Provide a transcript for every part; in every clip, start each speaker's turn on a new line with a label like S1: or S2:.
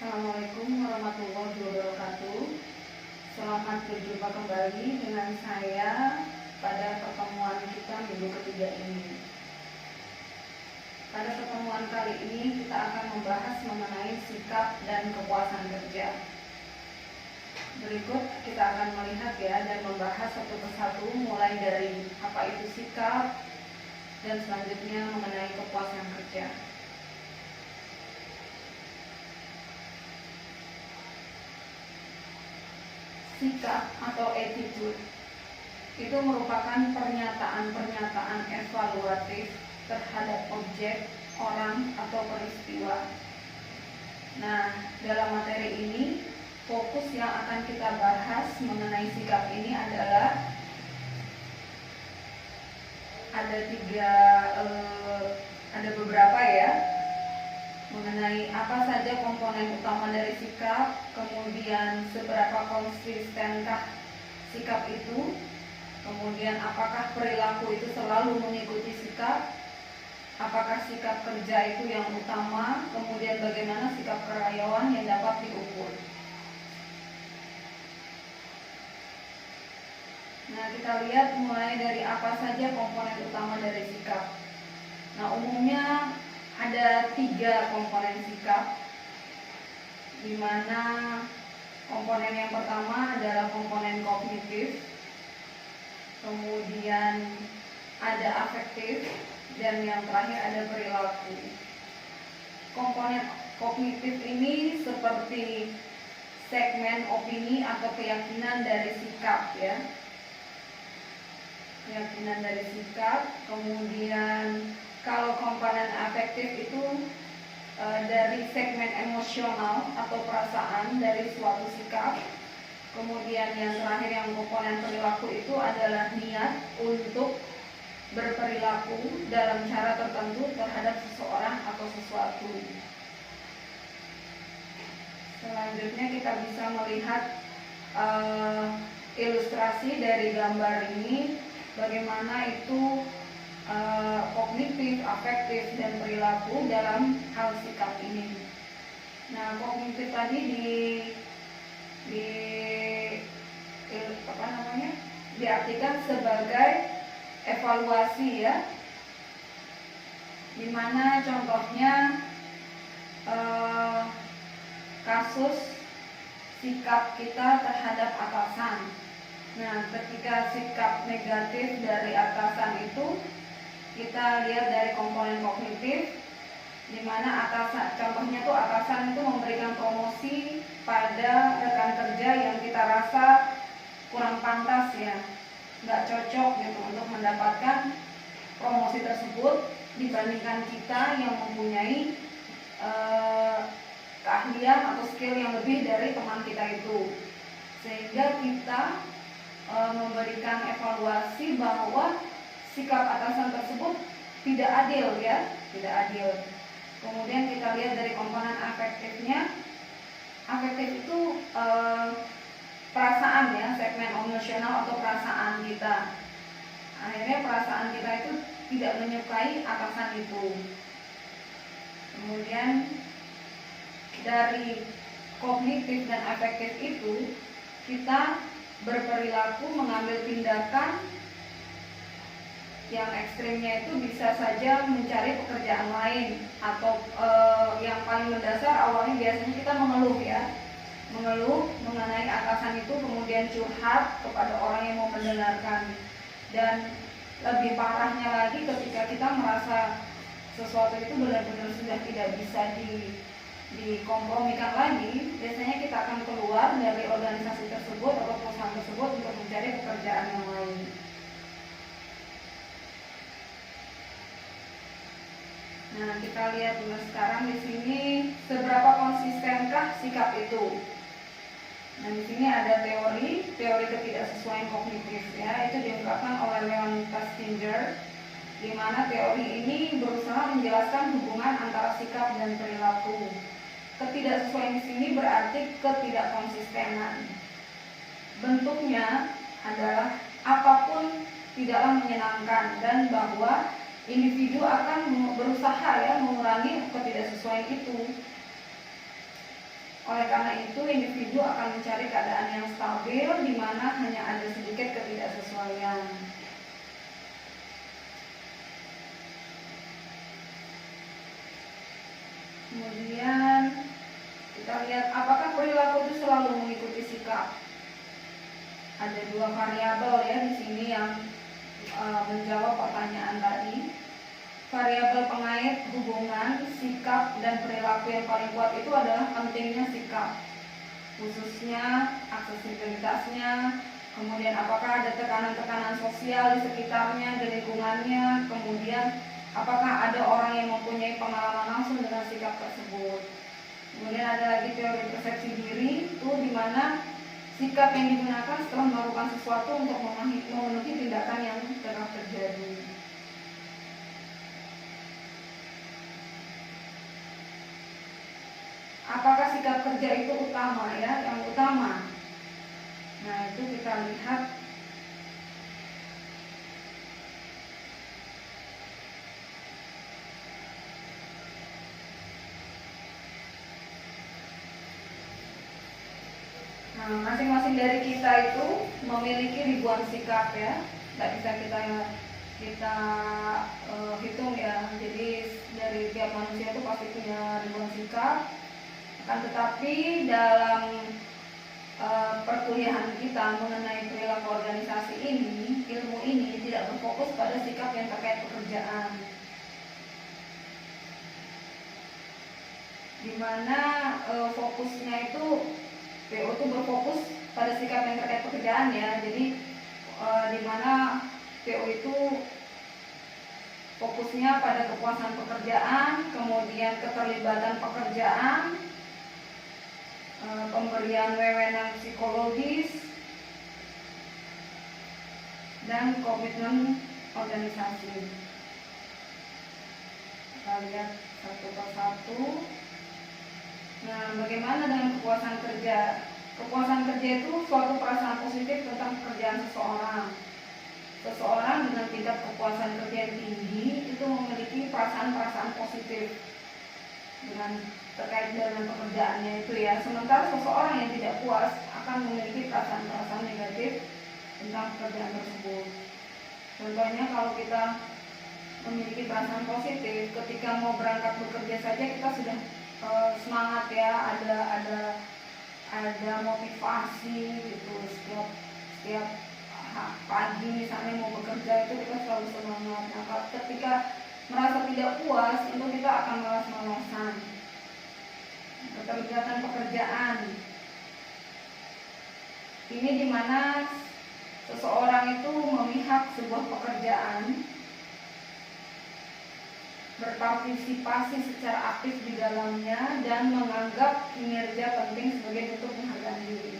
S1: Assalamualaikum warahmatullahi wabarakatuh. Selamat berjumpa kembali dengan saya pada pertemuan kita minggu ketiga ini. Pada pertemuan kali ini kita akan membahas mengenai sikap dan kepuasan kerja. Berikut kita akan melihat dan membahas satu persatu mulai dari apa itu sikap dan selanjutnya mengenai kepuasan kerja. Sikap atau attitude itu merupakan pernyataan-pernyataan evaluatif terhadap objek, orang, atau peristiwa. Nah, dalam materi ini, fokus yang akan kita bahas mengenai sikap ini adalah ada beberapa mengenai apa saja komponen utama dari sikap, kemudian seberapa konsistenkah sikap itu, kemudian apakah perilaku itu selalu mengikuti sikap, apakah sikap kerja itu yang utama, kemudian bagaimana sikap karyawan yang dapat diukur. Nah, kita lihat mulai dari apa saja komponen utama dari sikap. Nah, umumnya ada 3 komponen sikap, di mana komponen yang pertama adalah komponen kognitif, kemudian ada afektif, dan yang terakhir ada perilaku. Komponen kognitif ini seperti segmen opini atau keyakinan dari sikap keyakinan dari sikap. Kemudian kalau komponen afektif itu dari segmen emosional atau perasaan dari suatu sikap. Kemudian yang terakhir yang komponen perilaku itu adalah niat untuk berperilaku dalam cara tertentu terhadap seseorang atau sesuatu. Selanjutnya kita bisa melihat ilustrasi dari gambar ini, bagaimana itu kognitif, afektif, dan perilaku dalam hal sikap ini. Nah, kognitif tadi diartikan sebagai evaluasi di mana contohnya kasus sikap kita terhadap atasan. Nah, ketika sikap negatif dari atasan itu kita lihat dari komponen kognitif, di mana contohnya tuh atasan itu memberikan promosi pada rekan kerja yang kita rasa kurang pantas nggak cocok untuk mendapatkan promosi tersebut dibandingkan kita yang mempunyai keahlian atau skill yang lebih dari teman kita itu, sehingga kita memberikan evaluasi bahwa sikap atasan tersebut tidak adil tidak adil. Kemudian kita lihat dari komponen afektifnya. Afektif itu perasaan segmen emosional atau perasaan kita. Akhirnya perasaan kita itu tidak menyukai atasan itu. Kemudian dari kognitif dan afektif itu kita berperilaku mengambil tindakan yang ekstrimnya itu bisa saja mencari pekerjaan lain, atau yang paling mendasar awalnya biasanya kita mengeluh mengenai atasan itu, kemudian curhat kepada orang yang mau mendengarkan. Dan lebih parahnya lagi ketika kita merasa sesuatu itu benar-benar sudah tidak bisa dikompromikan lagi, biasanya kita akan keluar dari organisasi tersebut atau perusahaan tersebut untuk mencari pekerjaan yang lain. Nah, kita lihat dulu sekarang di sini seberapa konsistenkah sikap itu. Nah, di sini ada teori ketidaksesuaian kognitif itu diungkapkan oleh Leon Festinger, di mana teori ini berusaha menjelaskan hubungan antara sikap dan perilaku. Ketidaksesuaian di sini berarti ketidakkonsistenan. Bentuknya adalah apapun tidaklah menyenangkan, dan bahwa individu akan berusaha mengurangi ketidaksesuaian itu. Oleh karena itu, individu akan mencari keadaan yang stabil di mana hanya ada sedikit ketidaksesuaian. Kemudian kita lihat apakah perilaku itu selalu mengikuti sikap. Ada dua variabel ya di sini yang menjawab pertanyaan tadi. Variabel pengait hubungan, sikap, dan perilaku yang paling kuat itu adalah pentingnya sikap, khususnya aksesibilitasnya, kemudian apakah ada tekanan-tekanan sosial di sekitarnya, di lingkungannya, kemudian apakah ada orang yang mempunyai pengalaman langsung dengan sikap tersebut. Kemudian ada lagi teori persepsi diri, itu di mana sikap yang digunakan setelah melakukan sesuatu untuk memenuhi tindakan yang telah terjadi. Apakah sikap kerja itu utama ya? Yang utama. Nah, itu kita lihat masing-masing dari kita itu memiliki ribuan sikap ya. Tidak bisa kita hitung ya. Jadi dari tiap manusia itu pasti punya ribuan sikap. Akan tetapi dalam perkuliahan kita mengenai perilaku organisasi ini, ilmu ini tidak berfokus pada sikap yang terkait pekerjaan, di mana fokusnya itu PO itu berfokus pada sikap yang terkait pekerjaan ya. Jadi di mana PO itu fokusnya pada kepuasan pekerjaan, kemudian keterlibatan pekerjaan, pemberian wewenang psikologis, dan komitmen organisasi. Kita lihat satu persatu. Nah, bagaimana dengan kepuasan kerja? Kepuasan kerja itu suatu perasaan positif tentang pekerjaan seseorang. Seseorang dengan tingkat kepuasan kerja yang tinggi itu memiliki perasaan-perasaan positif terkait dengan pekerjaannya itu ya. Sementara seseorang yang tidak puas akan memiliki perasaan-perasaan negatif tentang pekerjaan tersebut. Contohnya kalau kita memiliki perasaan positif, ketika mau berangkat bekerja saja kita sudah semangat ya, ada motivasi gitu. Setiap pagi misalnya mau bekerja itu kita selalu semangat. Nah, ketika merasa tidak puas itu kita akan malas-malasan. Keterlibatan pekerjaan ini dimana seseorang itu memihak sebuah pekerjaan, berpartisipasi secara aktif di dalamnya, dan menganggap kinerja penting sebagai bentuk penghargaan diri.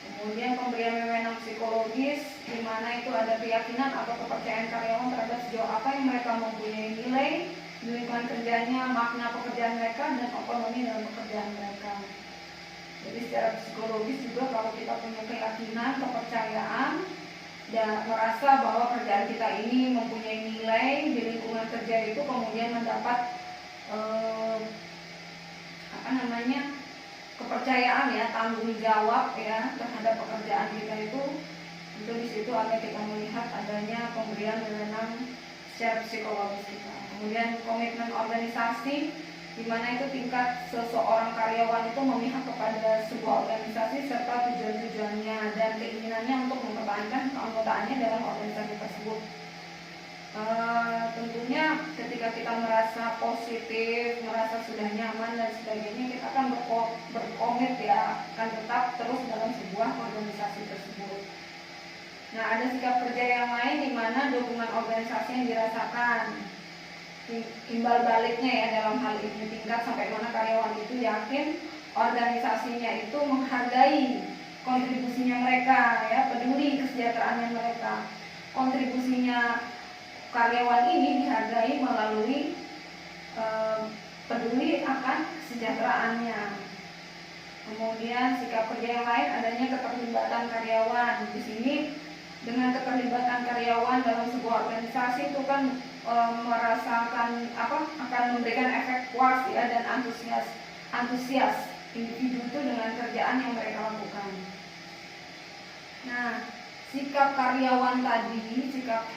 S1: Kemudian pemberian wewenang psikologis, di mana itu ada keyakinan atau kepercayaan karyawan terhadap sejauh apa yang mereka mempunyai nilai di lingkungan kerjanya, makna pekerjaan mereka, dan otonomi dalam pekerjaan mereka. Jadi secara psikologis juga kalau kita punya keyakinan, kepercayaan, dan merasa bahwa kerjaan kita ini mempunyai nilai di lingkungan kerja itu, kemudian mendapat kepercayaan ya, tanggung jawab ya terhadap pekerjaan kita itu di situ ada kita melihat adanya pemberian wewenang secara psikologis kita. Kemudian komitmen organisasi, di mana itu tingkat seseorang karyawan itu memihak kepada sebuah organisasi serta tujuan-tujuannya dan keinginannya untuk mempertahankan keanggotaannya dalam organisasi tersebut. Tentunya ketika kita merasa positif, merasa sudah nyaman dan sebagainya, kita akan berkomit ya, akan tetap terus dalam sebuah organisasi tersebut. Nah, ada sikap kerja yang lain di mana dukungan organisasi yang dirasakan, timbal baliknya ya dalam hal ini, tingkat sampai mana karyawan itu yakin organisasinya itu menghargai kontribusinya mereka ya, peduli kesejahteraannya mereka. Kontribusinya karyawan ini dihargai melalui peduli akan kesejahteraannya. Kemudian sikap kerja yang lain adanya keterlibatan karyawan. Di sini dengan keterlibatan karyawan dalam sebuah organisasi itu kan merasakan akan memberikan efek puas ya dan antusias individu itu dengan kerjaan yang mereka lakukan. Nah, sikap karyawan tadi, sikap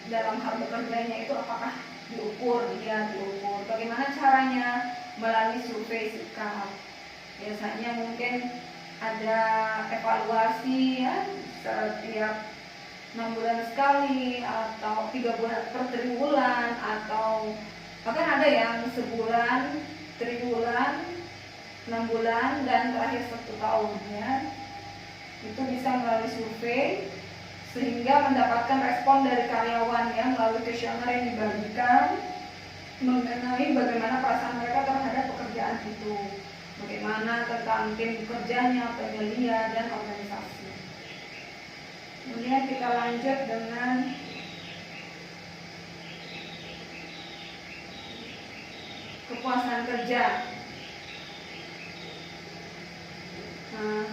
S1: dalam hal bekerjanya itu apakah diukur? Ya, diukur. Bagaimana caranya? Melalui survei sikap. Biasanya mungkin ada evaluasi ya, setiap 6 bulan sekali atau 3 bulan per triwulan, atau bahkan ada yang sebulan, triwulan, 6 bulan, dan terakhir 1 tahun ya. Itu bisa melalui survei sehingga mendapatkan respon dari karyawan ya, melalui kuesioner yang dibagikan mengenai bagaimana perasaan mereka terhadap pekerjaan itu, bagaimana tentang tim kerjanya, penyelia, dan organisasi. Kemudian kita lanjut dengan kepuasan kerja. Nah,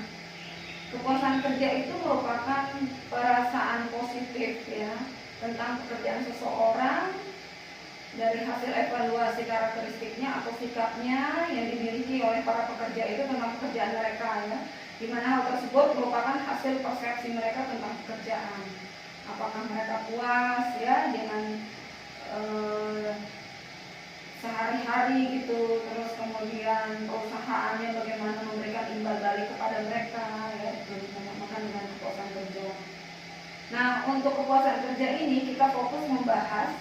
S1: kepuasan kerja itu merupakan perasaan positif ya tentang pekerjaan seseorang dari hasil evaluasi karakteristiknya atau sikapnya yang dimiliki oleh para pekerja itu tentang pekerjaan mereka ya, di mana hal tersebut merupakan hasil persepsi mereka tentang pekerjaan. Apakah mereka puas ya dengan sehari-hari gitu, terus kemudian perusahaannya bagaimana memberikan imbal balik kepada mereka ya, itu dinamakan dengan kepuasan kerja. Nah, untuk kepuasan kerja ini kita fokus membahas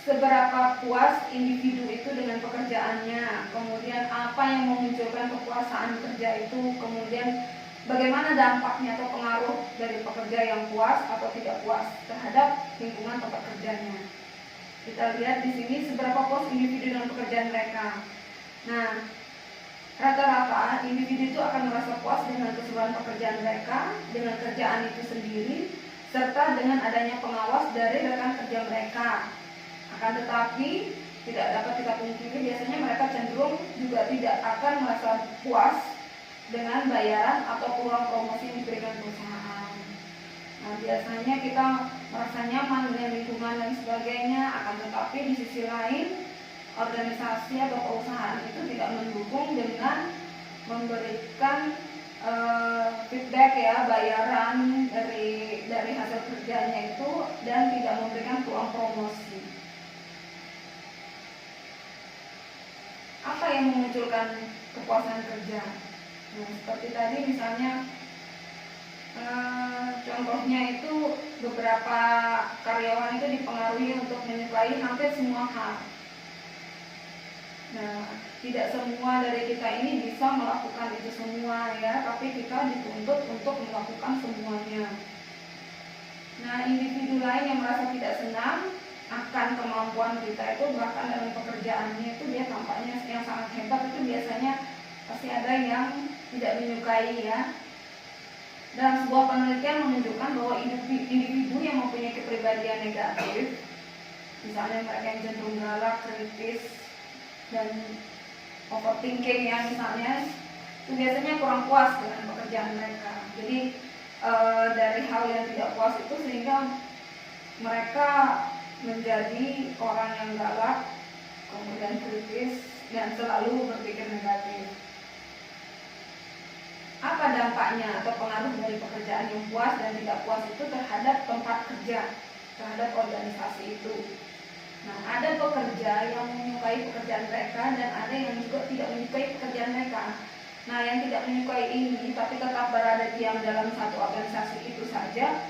S1: seberapa puas individu itu dengan pekerjaannya, kemudian apa yang memunculkan kepuasan kerja itu, kemudian bagaimana dampaknya atau pengaruh dari pekerja yang puas atau tidak puas terhadap lingkungan tempat kerjanya. Kita lihat di sini seberapa puas individu dengan pekerjaan mereka. Nah, rata-rata individu itu akan merasa puas dengan keseluruhan pekerjaan mereka, dengan kerjaan itu sendiri, serta dengan adanya pengawas dari rekan kerja mereka. Akan tetapi tidak dapat kita pungkiri, biasanya mereka cenderung juga tidak akan merasa puas dengan bayaran atau peluang promosi yang diberikan perusahaan. Nah, biasanya kita merasa nyaman dengan lingkungan dan sebagainya, akan tetapi di sisi lain organisasi atau perusahaan itu tidak mendukung dengan memberikan feedback ya, bayaran dari hasil kerjanya itu, dan tidak memberikan peluang promosi. Apa yang memunculkan kepuasan kerja? Nah, seperti tadi misalnya contohnya itu beberapa karyawan itu dipengaruhi untuk menyukai hampir semua hal. Nah, tidak semua dari kita ini bisa melakukan itu semua ya, tapi kita dituntut untuk melakukan semuanya. Nah, individu lain yang merasa tidak senang akan kemampuan kita itu, bahkan dalam pekerjaannya itu dia tampaknya yang sangat hebat, itu biasanya pasti ada yang tidak menyukai ya. Dan sebuah penelitian menunjukkan bahwa individu yang mempunyai kepribadian negatif, misalnya mereka yang cenderung galak, kritis, dan overthinking ya misalnya, itu biasanya kurang puas dengan pekerjaan mereka. Jadi dari hal yang tidak puas itu sehingga mereka menjadi orang yang galak, kemudian kritis, dan selalu berpikir negatif. Apa dampaknya atau pengaruh dari pekerjaan yang puas dan tidak puas itu terhadap tempat kerja, terhadap organisasi itu? Nah, ada pekerja yang menyukai pekerjaan mereka dan ada yang juga tidak menyukai pekerjaan mereka. Nah, yang tidak menyukai ini tapi tetap berada diam dalam satu organisasi itu saja,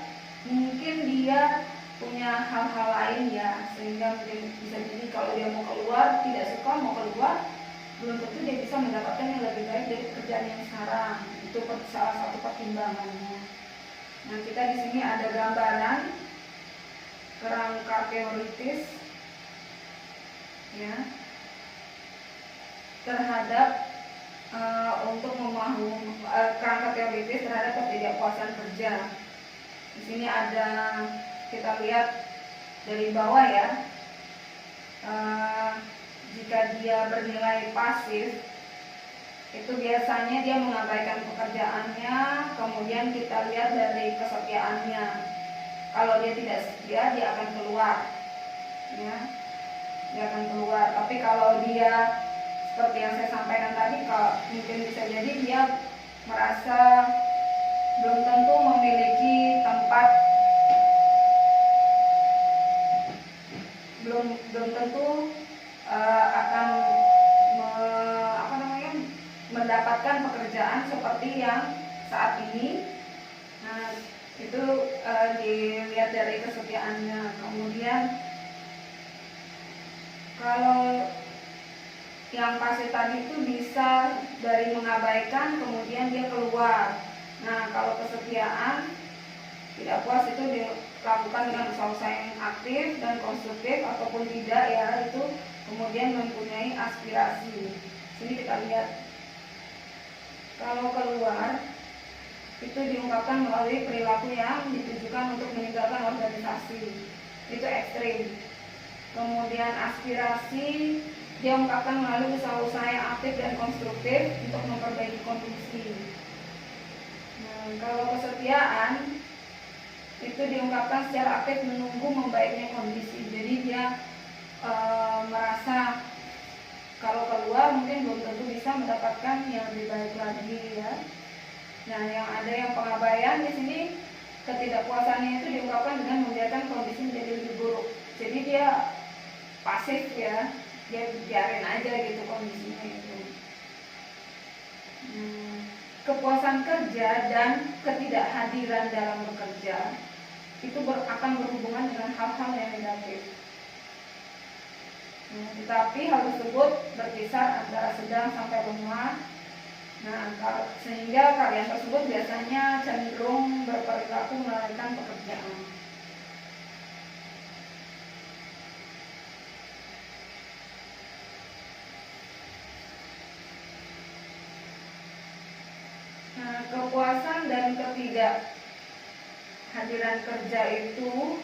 S1: mungkin dia punya hal-hal lain ya, sehingga bisa jadi kalau dia mau keluar, tidak suka mau keluar, belum tentu dia bisa mendapatkan yang lebih baik dari pekerjaan yang sekarang. Itu salah satu pertimbangannya. Nah, kita di sini ada gambaran kerangka teoritis ya terhadap untuk memahami kerangka teoritis terhadap ketidakpuasan kerja. Di sini ada, kita lihat dari bawah ya, jika dia bernilai pasif itu biasanya dia mengabaikan pekerjaannya, kemudian kita lihat dari kesetiaannya. Kalau dia tidak setia, dia akan keluar ya, dia akan keluar. Tapi kalau dia seperti yang saya sampaikan tadi, kalau mungkin bisa jadi dia merasa belum tentu memiliki tempat, belum tentu akan mendapatkan pekerjaan seperti yang saat ini. Nah, itu dilihat dari kesetiaannya. Kemudian kalau yang pasti tadi itu bisa dari mengabaikan kemudian dia keluar. Nah, kalau kesetiaan tidak puas itu dilakukan dengan usaha yang aktif dan konstruktif ataupun tidak, ya, itu kemudian mempunyai aspirasi. Sini kita lihat, kalau keluar itu diungkapkan melalui perilaku yang ditujukan untuk meninggalkan organisasi, itu ekstrim. Kemudian aspirasi dia ungkapkan melalui usaha-usaha yang aktif dan konstruktif untuk memperbaiki kondisi. Nah, kalau kesetiaan itu diungkapkan secara aktif menunggu membaiknya kondisi. Jadi dia merasa kalau keluar mungkin belum tentu bisa mendapatkan yang lebih baik lagi, ya. Nah, yang ada yang pengabaian di sini, ketidakpuasannya itu diungkapkan dengan membiarkan kondisi menjadi lebih buruk. Jadi dia pasif, ya, dia biarin aja gitu kondisinya itu. Kepuasan kerja dan ketidakhadiran dalam bekerja itu akan berhubungan dengan hal-hal yang negatif. Tetapi hal tersebut berkisar antara sedang sampai lemah. Nah, sehingga karyawan tersebut biasanya cenderung berperilaku melalaikan pekerjaan. Nah, kepuasan dan ketidakhadiran kerja itu,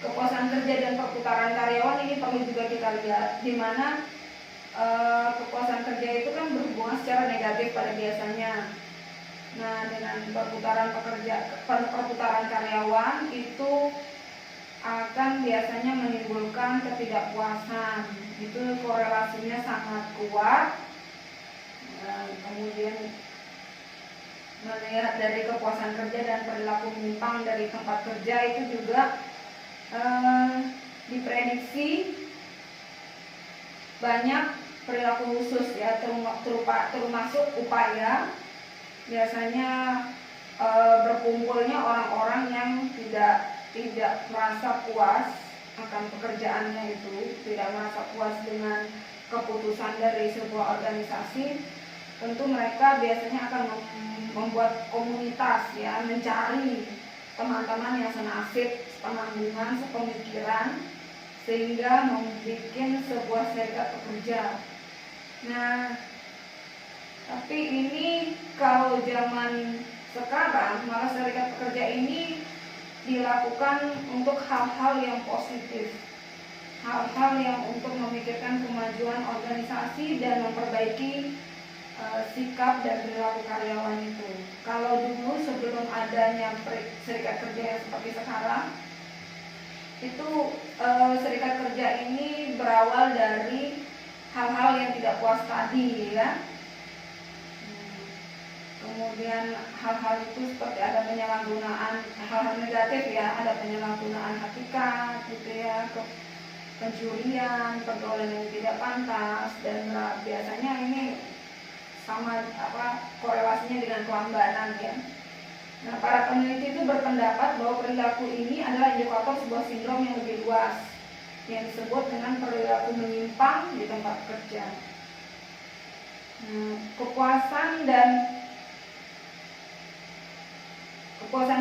S1: kepuasan kerja dan perputaran karyawan ini perlu juga kita lihat, di mana kepuasan kerja itu kan berhubungan secara negatif pada biasanya. Nah, dengan perputaran karyawan itu akan biasanya menimbulkan ketidakpuasan. Itu korelasinya sangat kuat. Kemudian melihat dari kepuasan kerja dan perilaku menyimpang dari tempat kerja itu juga diprediksi banyak perilaku khusus, ya, termasuk upaya biasanya berkumpulnya orang-orang yang tidak merasa puas akan pekerjaannya itu, tidak merasa puas dengan keputusan dari sebuah organisasi. Tentu mereka biasanya akan membuat komunitas, ya, mencari teman-teman yang senasib, penanggungan, sepemikiran, sehingga membuat sebuah serikat pekerja. Nah, tapi ini kalau zaman sekarang malah serikat pekerja ini dilakukan untuk hal-hal yang positif, hal-hal yang untuk memikirkan kemajuan organisasi dan memperbaiki sikap dan perilaku karyawan itu. Kalau dulu sebelum adanya serikat kerja yang seperti sekarang, itu serikat kerja ini berawal dari hal-hal yang tidak puas tadi, ya. Kemudian hal-hal itu seperti ada penyalahgunaan, hal-hal negatif, ya, ada penyalahgunaan hakikat, gitu, ya, pencurian, pergaulan yang tidak pantas, dan biasanya ini sama korelasinya dengan kelambanan, ya. Nah, para peneliti itu berpendapat bahwa perilaku ini adalah indikator sebuah sindrom yang lebih luas yang disebut dengan perilaku menyimpang di tempat kerja. Kepuasan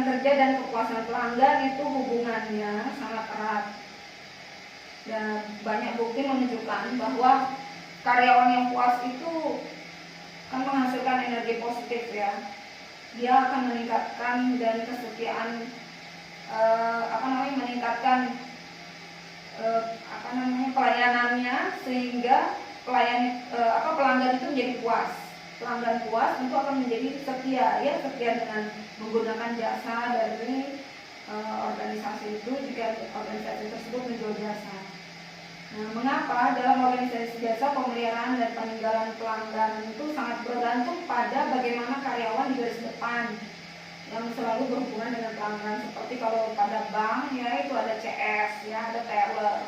S1: kerja dan kepuasan pelanggan itu hubungannya sangat erat. Dan banyak bukti menunjukkan bahwa karyawan yang puas itu akan menghasilkan energi positif, ya. Dia akan meningkatkan dan kesetiaan, meningkatkan pelayanannya, sehingga pelanggan itu menjadi puas. Pelanggan puas tentu akan menjadi setia, ya, setia dengan menggunakan jasa dari organisasi itu jika organisasi tersebut menjual jasa. Nah, mengapa dalam organisasi jasa pemeliharaan dan peninggalan pelanggan itu sangat bergantung pada bagaimana karyawan di garis depan yang selalu berhubungan dengan pelanggan. Seperti kalau pada bank ya itu ada CS ya, ada teller.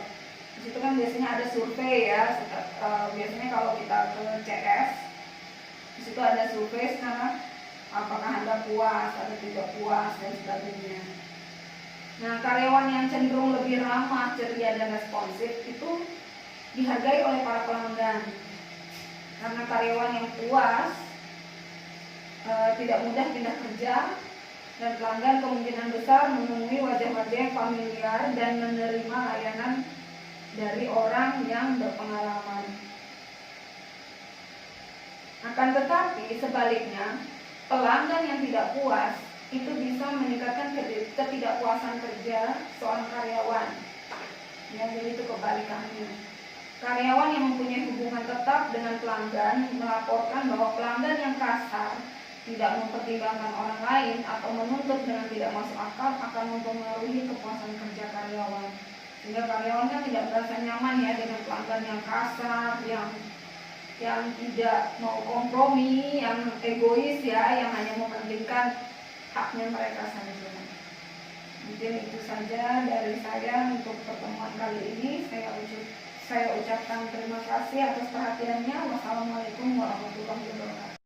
S1: Di situ kan biasanya ada survei ya. Biasanya kalau kita ke CS di situ ada survei sekarang apakah Anda puas atau tidak puas dan sebagainya. Nah, karyawan yang cenderung lebih ramah, ceria dan responsif itu dihargai oleh para pelanggan. Karena karyawan yang puas tidak mudah pindah kerja, dan pelanggan kemungkinan besar menemui wajah-wajah yang familiar dan menerima layanan dari orang yang berpengalaman. Akan tetapi sebaliknya, pelanggan yang tidak puas itu bisa meningkatkan ketidakpuasan kerja seorang karyawan. Ya, jadi itu kebalikannya. Karyawan yang mempunyai hubungan tetap dengan pelanggan melaporkan bahwa pelanggan yang kasar, tidak mempertimbangkan orang lain atau menuntut dengan tidak masuk akal akan mempengaruhi kepuasan kerja karyawan. Sehingga karyawan kan tidak merasa nyaman ya dengan pelanggan yang kasar, yang tidak mau kompromi, yang egois ya, yang hanya mementingkan haknya mereka saja. Mungkin itu saja dari saya untuk pertemuan kali ini. Saya ucapkan terima kasih atas perhatiannya. Wassalamualaikum warahmatullahi wabarakatuh.